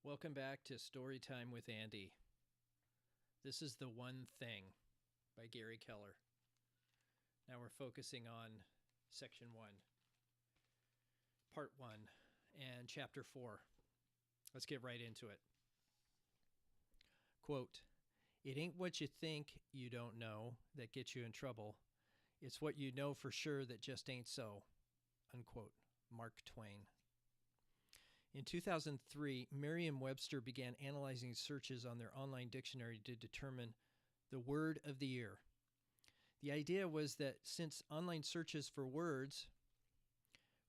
Welcome back to Storytime with Andy. This is The One Thing by Gary Keller. Now we're focusing on Section 1, Part 1, and Chapter 4. Let's get right into it. Quote, "It ain't what you think you don't know that gets you in trouble. It's what you know for sure that just ain't so." Unquote. Mark Twain. In 2003, Merriam-Webster began analyzing searches on their online dictionary to determine the word of the year. The idea was that since online searches for words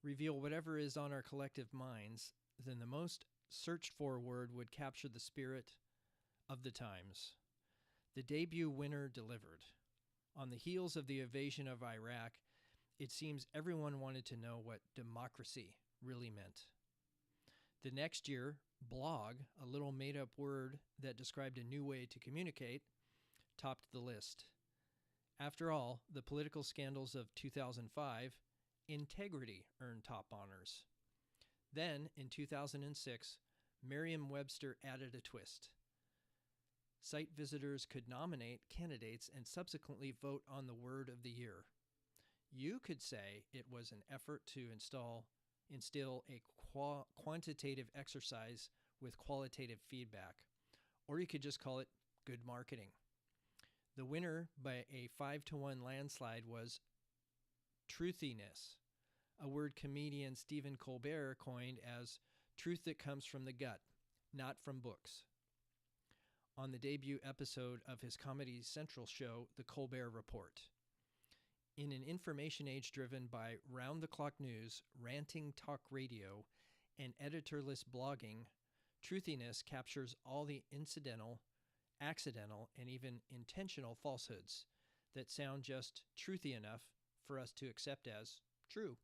reveal whatever is on our collective minds, then the most searched for word would capture the spirit of the times. The debut winner delivered. On the heels of the invasion of Iraq, it seems everyone wanted to know what democracy really meant. The next year, blog, a little made-up word that described a new way to communicate, topped the list. After all, the political scandals of 2005, integrity earned top honors. Then, in 2006, Merriam-Webster added a twist. Site visitors could nominate candidates and subsequently vote on the word of the year. You could say it was an effort to instill a quantitative exercise with qualitative feedback, or you could just call it good marketing. The winner by a 5-1 landslide was truthiness, a word comedian Stephen Colbert coined as truth that comes from the gut, not from books, on the debut episode of his Comedy Central show, The Colbert Report. In an information age driven by round-the-clock news, ranting talk radio, and editorless blogging, truthiness captures all the incidental, accidental, and even intentional falsehoods that sound just truthy enough for us to accept as true.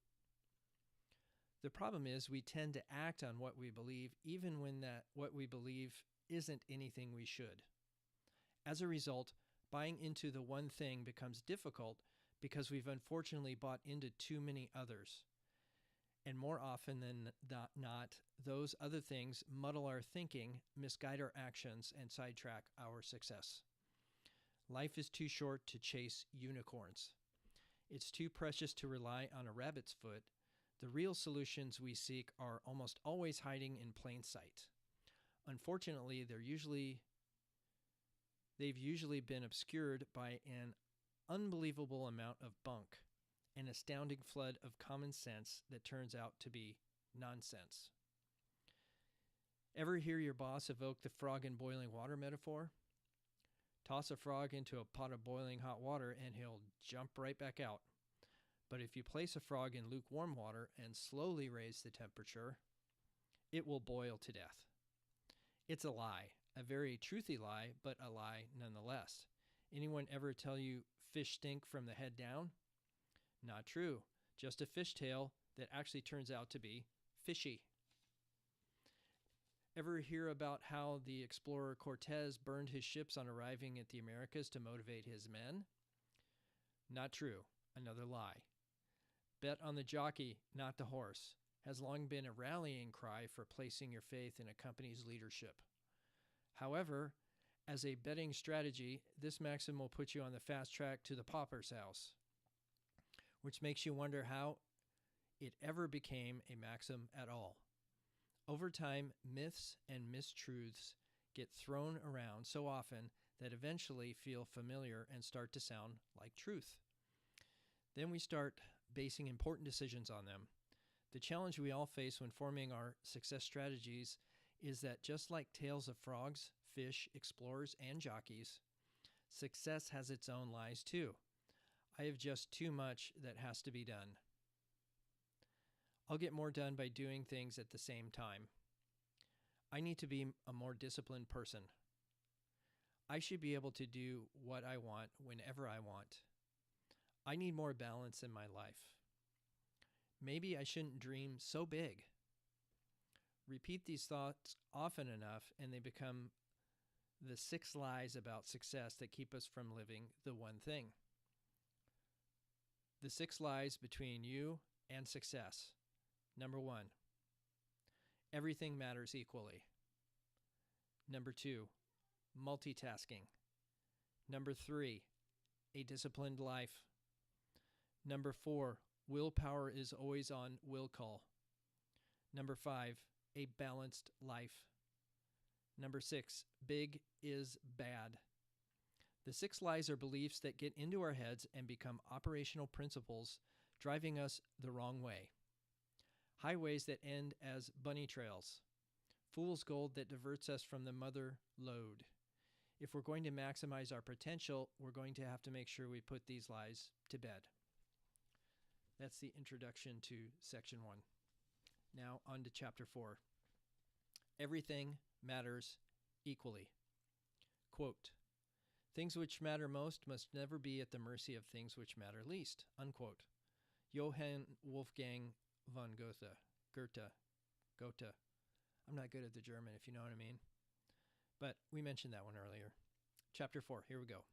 The problem is we tend to act on what we believe even when what we believe isn't anything we should. As a result, buying into the one thing becomes difficult because we've unfortunately bought into too many others. And more often than not, those other things muddle our thinking, misguide our actions, and sidetrack our success. Life is too short to chase unicorns. It's too precious to rely on a rabbit's foot. The real solutions we seek are almost always hiding in plain sight. Unfortunately, they've usually been obscured by an unbelievable amount of bunk, an astounding flood of common sense that turns out to be nonsense. Ever hear your boss evoke the frog in boiling water metaphor? Toss a frog into a pot of boiling hot water and he'll jump right back out. But if you place a frog in lukewarm water and slowly raise the temperature, it will boil to death. It's a lie, a very truthy lie, but a lie nonetheless. Anyone ever tell you fish stink from the head down? Not true. Just a fishtail that actually turns out to be fishy. Ever hear about how the explorer Cortez burned his ships on arriving at the Americas to motivate his men? Not true. Another lie. Bet on the jockey, not the horse, has long been a rallying cry for placing your faith in a company's leadership. However, as a betting strategy, this maxim will put you on the fast track to the pauper's house, which makes you wonder how it ever became a maxim at all. Over time, myths and mistruths get thrown around so often that eventually feel familiar and start to sound like truth. Then we start basing important decisions on them. The challenge we all face when forming our success strategies is that just like tales of frogs, fish, explorers, and jockeys, success has its own lies too. I have just too much that has to be done. I'll get more done by doing things at the same time. I need to be a more disciplined person. I should be able to do what I want whenever I want. I need more balance in my life. Maybe I shouldn't dream so big. Repeat these thoughts often enough, and they become the 6 lies about success that keep us from living the one thing. The 6 lies between you and success. Number 1, everything matters equally. Number 2, multitasking. Number 3, a disciplined life. Number 4, willpower is always on will call. Number 5, a balanced life. Number 6, big is bad. The 6 lies are beliefs that get into our heads and become operational principles, driving us the wrong way. Highways that end as bunny trails. Fool's gold that diverts us from the mother lode. If we're going to maximize our potential, we're going to have to make sure we put these lies to bed. That's the introduction to section 1. Now on to chapter 4. Everything matters equally. Quote, things which matter most must never be at the mercy of things which matter least. Unquote. Johann Wolfgang von Goethe. I'm not good at the German, if you know what I mean. But we mentioned that one earlier. Chapter 4, here we go.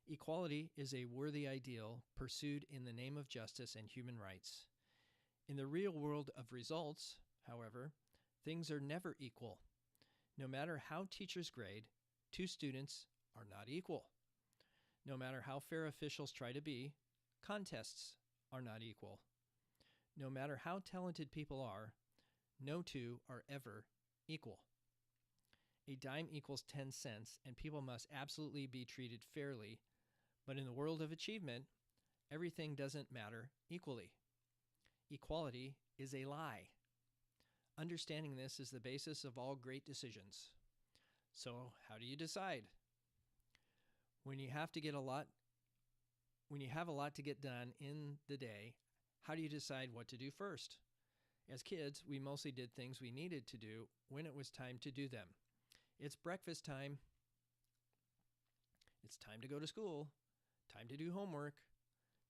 Equality is a worthy ideal pursued in the name of justice and human rights. In the real world of results, however, things are never equal. No matter how teachers grade, 2 students are not equal. No matter how fair officials try to be, contests are not equal. No matter how talented people are, no 2 are ever equal. A dime equals 10 cents, and people must absolutely be treated fairly. But in the world of achievement, everything doesn't matter equally. Equality is a lie. Understanding this is the basis of all great decisions. So, how do you decide? When you have a lot to get done in the day, how do you decide what to do first? As kids, we mostly did things we needed to do when it was time to do them. It's breakfast time. It's time to go to school. Time to do homework.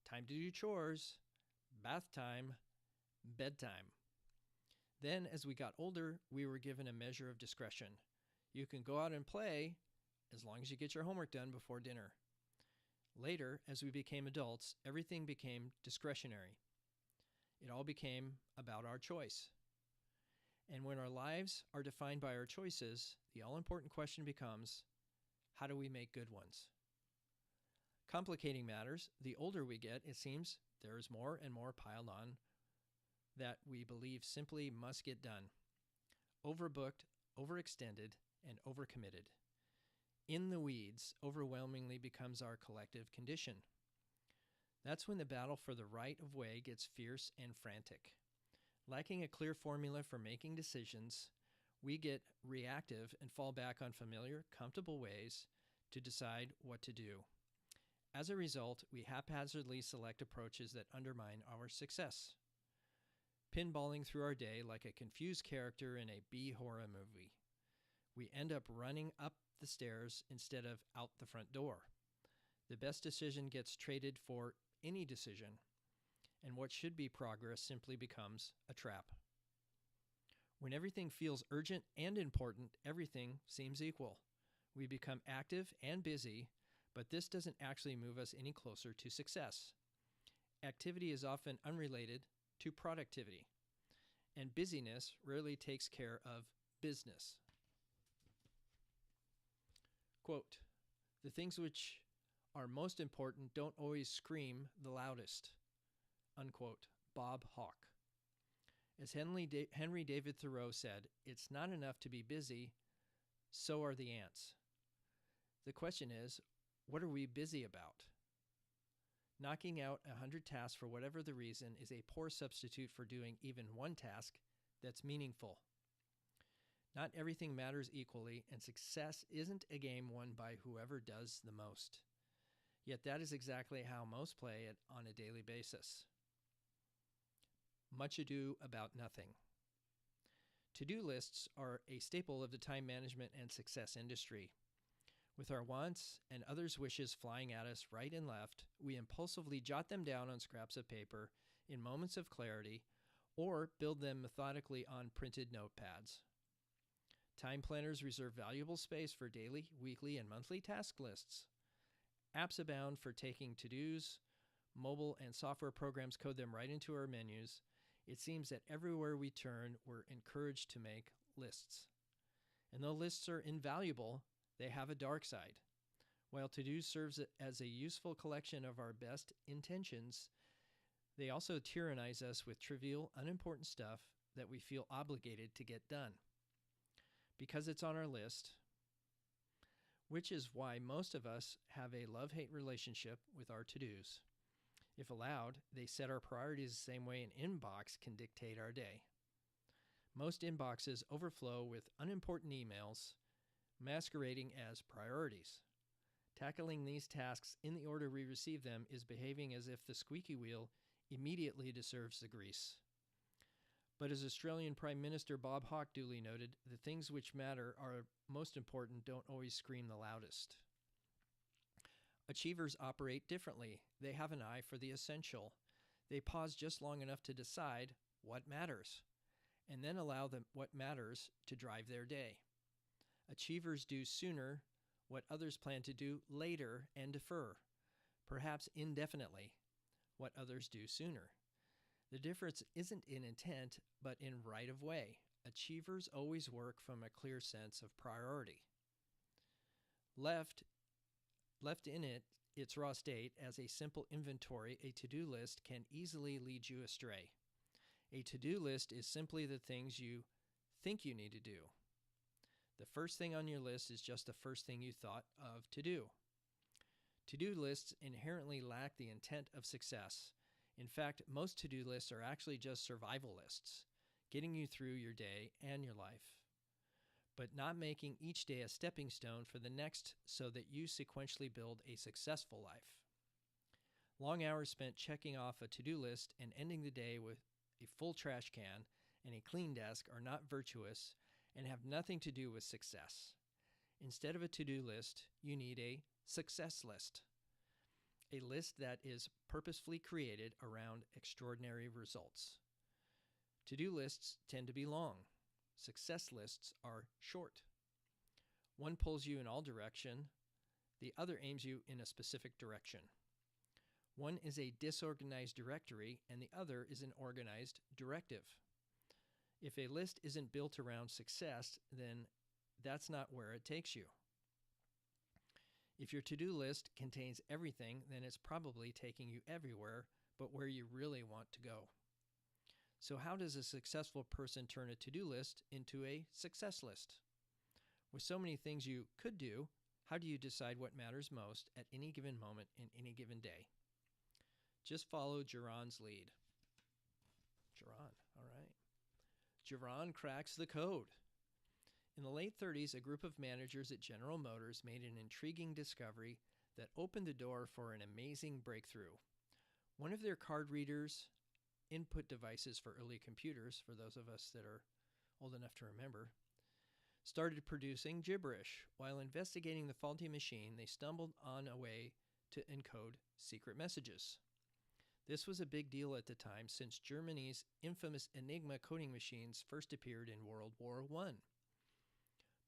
Time to do chores. Bath time. Bedtime. Then, as we got older, we were given a measure of discretion. You can go out and play as long as you get your homework done before dinner. Later, as we became adults, everything became discretionary. It all became about our choice. And when our lives are defined by our choices, the all-important question becomes, how do we make good ones? Complicating matters, the older we get, it seems there is more and more piled on that we believe simply must get done. Overbooked, overextended, and overcommitted. In the weeds overwhelmingly becomes our collective condition. That's when the battle for the right of way gets fierce and frantic. Lacking a clear formula for making decisions, we get reactive and fall back on familiar, comfortable ways to decide what to do. As a result, we haphazardly select approaches that undermine our success, pinballing through our day like a confused character in a B-horror movie. We end up running up the stairs instead of out the front door. The best decision gets traded for any decision, and what should be progress simply becomes a trap. When everything feels urgent and important, everything seems equal. We become active and busy, but this doesn't actually move us any closer to success. Activity is often unrelated to productivity, and busyness rarely takes care of business. Quote, the things which are most important don't always scream the loudest. Unquote. Bob Hawke. As Henry David Thoreau said, it's not enough to be busy, so are the ants. The question is, what are we busy about? Knocking out 100 tasks for whatever the reason is a poor substitute for doing even one task that's meaningful. Not everything matters equally, and success isn't a game won by whoever does the most. Yet that is exactly how most play it on a daily basis. Much ado about nothing. To-do lists are a staple of the time management and success industry. With our wants and others' wishes flying at us right and left, we impulsively jot them down on scraps of paper in moments of clarity or build them methodically on printed notepads. Time planners reserve valuable space for daily, weekly, and monthly task lists. Apps abound for taking to-dos. Mobile and software programs code them right into our menus. It seems that everywhere we turn, we're encouraged to make lists. And though lists are invaluable, they have a dark side. While to-do serves as a useful collection of our best intentions, they also tyrannize us with trivial, unimportant stuff that we feel obligated to get done because it's on our list, which is why most of us have a love-hate relationship with our to-dos. If allowed, they set our priorities the same way an inbox can dictate our day. Most inboxes overflow with unimportant emails masquerading as priorities. Tackling these tasks in the order we receive them is behaving as if the squeaky wheel immediately deserves the grease. But as Australian Prime Minister Bob Hawke duly noted, the things which matter are most important don't always scream the loudest. Achievers operate differently. They have an eye for the essential. They pause just long enough to decide what matters, and then allow what matters to drive their day. Achievers do sooner what others plan to do later and defer, perhaps indefinitely, what others do sooner. The difference isn't in intent, but in right of way. Achievers always work from a clear sense of priority. Left in its raw state as a simple inventory, a to-do list can easily lead you astray. A to-do list is simply the things you think you need to do. The first thing on your list is just the first thing you thought of to do. To-do lists inherently lack the intent of success. In fact, most to-do lists are actually just survival lists, getting you through your day and your life, but not making each day a stepping stone for the next so that you sequentially build a successful life. Long hours spent checking off a to-do list and ending the day with a full trash can and a clean desk are not virtuous and have nothing to do with success. Instead of a to-do list, you need a success list. A list that is purposefully created around extraordinary results. To-do lists tend to be long. Success lists are short. One pulls you in all direction. The other aims you in a specific direction. One is a disorganized directory, and the other is an organized directive. If a list isn't built around success, then that's not where it takes you. If your to-do list contains everything, then it's probably taking you everywhere but where you really want to go. So how does a successful person turn a to-do list into a success list? With so many things you could do, how do you decide what matters most at any given moment in any given day? Just follow Geron's lead. Geron, all right. Geron cracks the code. In the late 30s, a group of managers at General Motors made an intriguing discovery that opened the door for an amazing breakthrough. One of their card readers, input devices for early computers, for those of us that are old enough to remember, started producing gibberish. While investigating the faulty machine, they stumbled on a way to encode secret messages. This was a big deal at the time since Germany's infamous Enigma coding machines first appeared in World War I.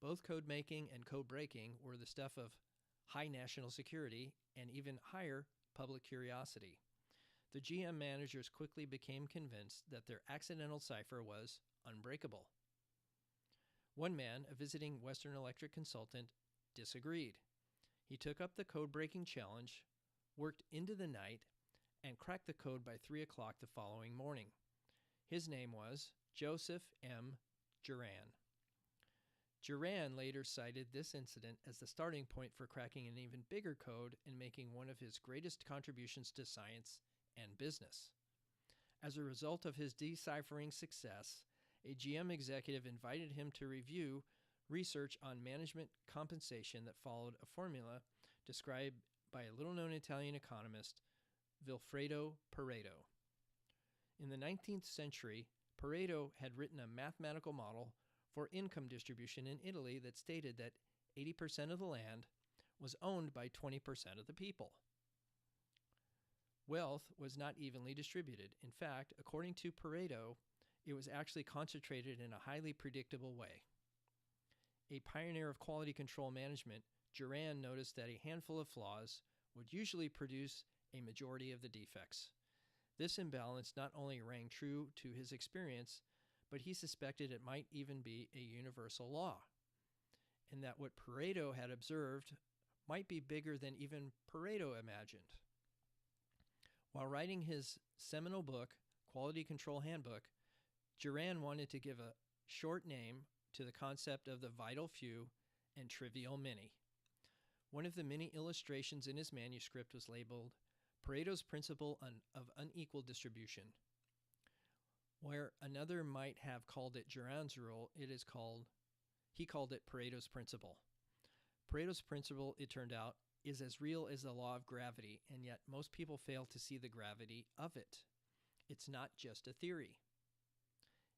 Both code making and code breaking were the stuff of high national security and even higher public curiosity. The GM managers quickly became convinced that their accidental cipher was unbreakable. One man, a visiting Western Electric consultant, disagreed. He took up the code-breaking challenge, worked into the night, and cracked the code by 3 o'clock the following morning. His name was Joseph M. Juran. Juran later cited this incident as the starting point for cracking an even bigger code and making one of his greatest contributions to science and business. As a result of his deciphering success, a GM executive invited him to review research on management compensation that followed a formula described by a little-known Italian economist, Vilfredo Pareto. In the 19th century, Pareto had written a mathematical model for income distribution in Italy that stated that 80% of the land was owned by 20% of the people. Wealth was not evenly distributed. In fact, according to Pareto, it was actually concentrated in a highly predictable way. A pioneer of quality control management, Juran noticed that a handful of flaws would usually produce a majority of the defects. This imbalance not only rang true to his experience, but he suspected it might even be a universal law. and that what Pareto had observed might be bigger than even Pareto imagined. While writing his seminal book, Quality Control Handbook, Juran wanted to give a short name to the concept of the vital few and trivial many. One of the many illustrations in his manuscript was labeled Pareto's Principle of Unequal Distribution. Where another might have called it Juran's Rule, he called it Pareto's Principle. Pareto's Principle, it turned out, is as real as the law of gravity, and yet most people fail to see the gravity of it. It's not just a theory.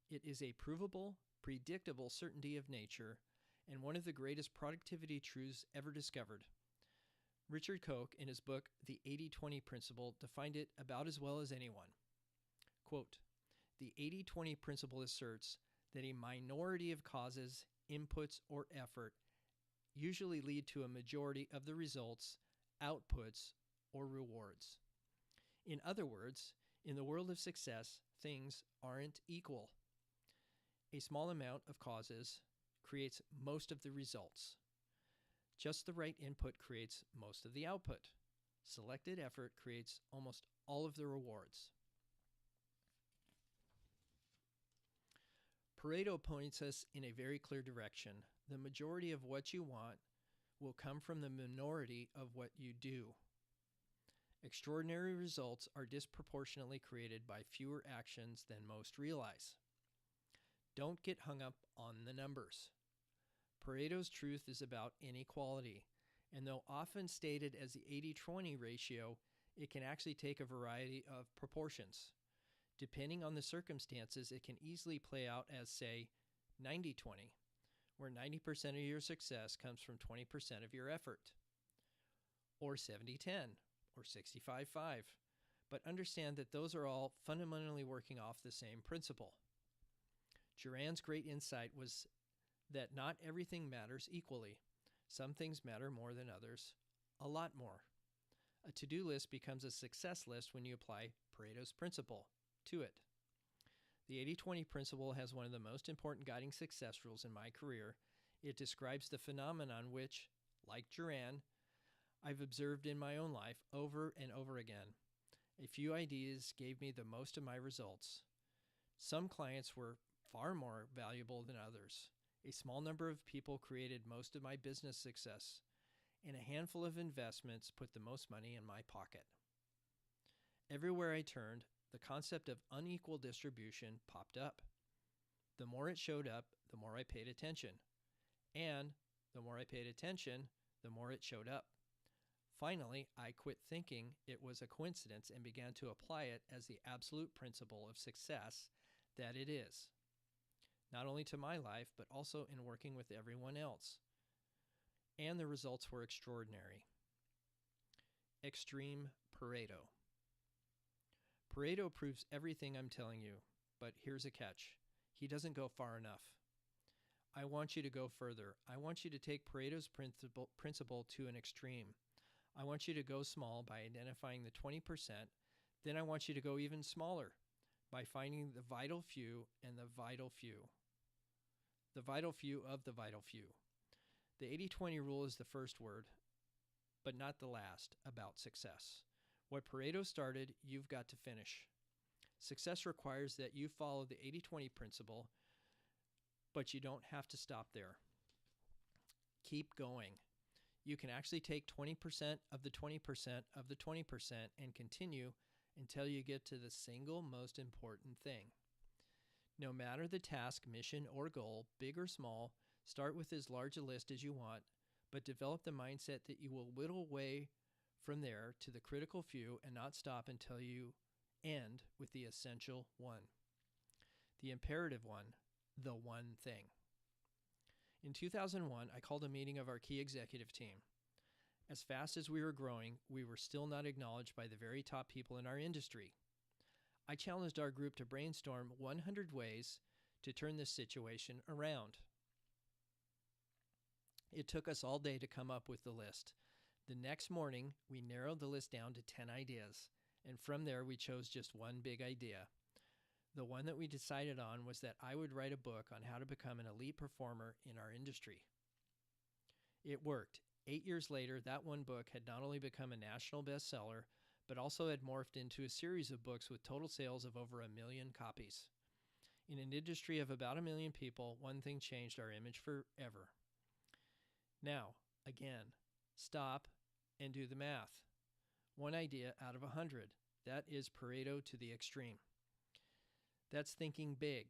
It is a provable, predictable certainty of nature, and one of the greatest productivity truths ever discovered. Richard Koch, in his book The 80-20 Principle, defined it about as well as anyone. Quote, "The 80-20 principle asserts that a minority of causes, inputs, or effort usually lead to a majority of the results, outputs, or rewards. In other words, in the world of success, things aren't equal. A small amount of causes creates most of the results. Just the right input creates most of the output. Selected effort creates almost all of the rewards." Pareto points us in a very clear direction. The majority of what you want will come from the minority of what you do. Extraordinary results are disproportionately created by fewer actions than most realize. Don't get hung up on the numbers. Pareto's truth is about inequality, and though often stated as the 80-20 ratio, it can actually take a variety of proportions. Depending on the circumstances, it can easily play out as, say, 90-20, where 90% of your success comes from 20% of your effort, or 70-10, or 65-5. But understand that those are all fundamentally working off the same principle. Juran's great insight was that not everything matters equally. Some things matter more than others, a lot more. A to-do list becomes a success list when you apply Pareto's principle to it. The 80-20 principle has one of the most important guiding success rules in my career. It describes the phenomenon which, like Juran, I've observed in my own life over and over again. A few ideas gave me the most of my results. Some clients were far more valuable than others. A small number of people created most of my business success, and a handful of investments put the most money in my pocket. Everywhere I turned, the concept of unequal distribution popped up. The more it showed up, the more I paid attention. And the more I paid attention, the more it showed up. Finally, I quit thinking it was a coincidence and began to apply it as the absolute principle of success that it is. Not only to my life, but also in working with everyone else. And the results were extraordinary. Extreme Pareto. Pareto proves everything I'm telling you, but here's a catch. He doesn't go far enough. I want you to go further. I want you to take Pareto's principle to an extreme. I want you to go small by identifying the 20%. Then I want you to go even smaller by finding the vital few and the vital few. The vital few of the vital few. The 80-20 rule is the first word, but not the last, about success. What Pareto started, you've got to finish. Success requires that you follow the 80-20 principle, but you don't have to stop there. Keep going. You can actually take 20% of the 20% of the 20% and continue until you get to the single most important thing. No matter the task, mission, or goal, big or small, start with as large a list as you want, but develop the mindset that you will whittle away from there to the critical few and not stop until you end with the essential one. The imperative one, the one thing. In 2001, I called a meeting of our key executive team. As fast as we were growing, we were still not acknowledged by the very top people in our industry. I challenged our group to brainstorm 100 ways to turn this situation around. It took us all day to come up with the list. The next morning, we narrowed the list down to 10 ideas, and from there we chose just one big idea. The one that we decided on was that I would write a book on how to become an elite performer in our industry. It worked. 8 years later, that one book had not only become a national bestseller, but also had morphed into a series of books with total sales of over 1 million copies. In an industry of about 1 million people, one thing changed our image forever. Now, again, stop and do the math. One idea out of 100. That is Pareto to the extreme. That's thinking big,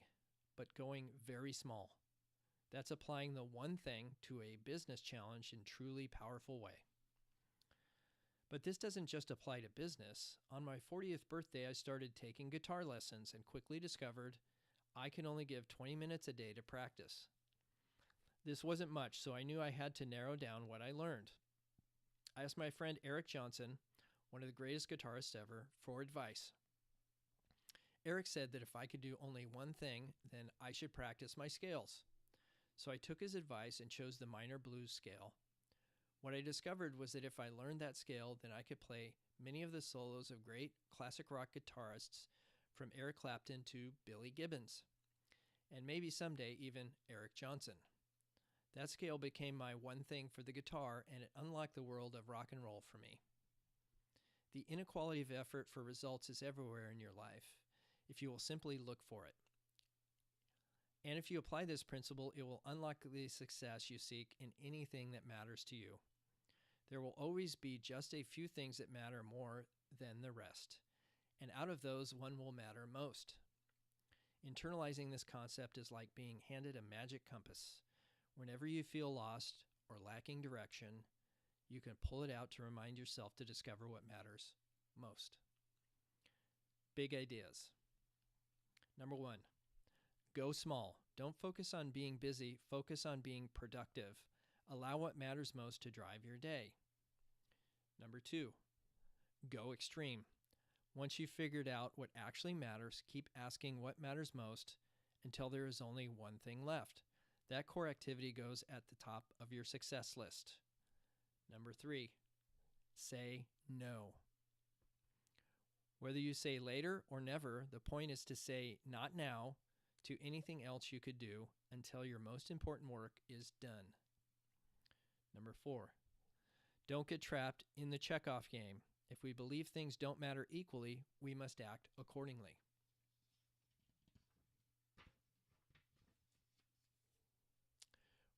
but going very small. That's applying the one thing to a business challenge in truly powerful way. But this doesn't just apply to business. On my 40th birthday, I started taking guitar lessons and quickly discovered I can only give 20 minutes a day to practice. This wasn't much, so I knew I had to narrow down what I learned. I asked my friend Eric Johnson, one of the greatest guitarists ever, for advice. Eric said that if I could do only one thing, then I should practice my scales. So I took his advice and chose the minor blues scale. What I discovered was that if I learned that scale, then I could play many of the solos of great classic rock guitarists, from Eric Clapton to Billy Gibbons, and maybe someday even Eric Johnson. That scale became my one thing for the guitar, and it unlocked the world of rock and roll for me. The inequality of effort for results is everywhere in your life, if you will simply look for it. And if you apply this principle, it will unlock the success you seek in anything that matters to you. There will always be just a few things that matter more than the rest, and out of those, one will matter most. Internalizing this concept is like being handed a magic compass. Whenever you feel lost or lacking direction, you can pull it out to remind yourself to discover what matters most. Big ideas. Number 1, go small. Don't focus on being busy, focus on being productive. Allow what matters most to drive your day. Number 2, go extreme. Once you've figured out what actually matters, keep asking what matters most until there is only one thing left. That core activity goes at the top of your success list. Number 3, say no. Whether you say later or never, the point is to say not now to anything else you could do until your most important work is done. Number 4, don't get trapped in the checkoff game. If we believe things don't matter equally, we must act accordingly.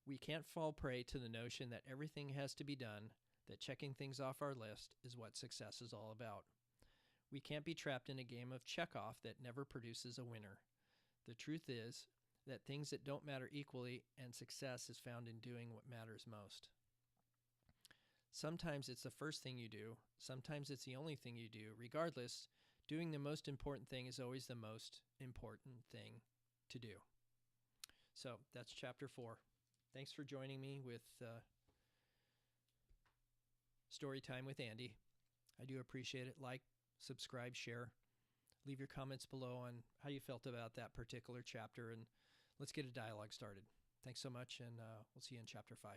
We can't fall prey to the notion that everything has to be done, that checking things off our list is what success is all about. We can't be trapped in a game of checkoff that never produces a winner. The truth is that things that don't matter equally and success is found in doing what matters most. Sometimes it's the first thing you do. Sometimes it's the only thing you do. Regardless, doing the most important thing is always the most important thing to do. So that's chapter 4. Thanks for joining me with Storytime with Andy. I do appreciate it. Like, subscribe, share. Leave your comments below on how you felt about that particular chapter, and let's get a dialogue started. Thanks so much, and we'll see you in chapter 5.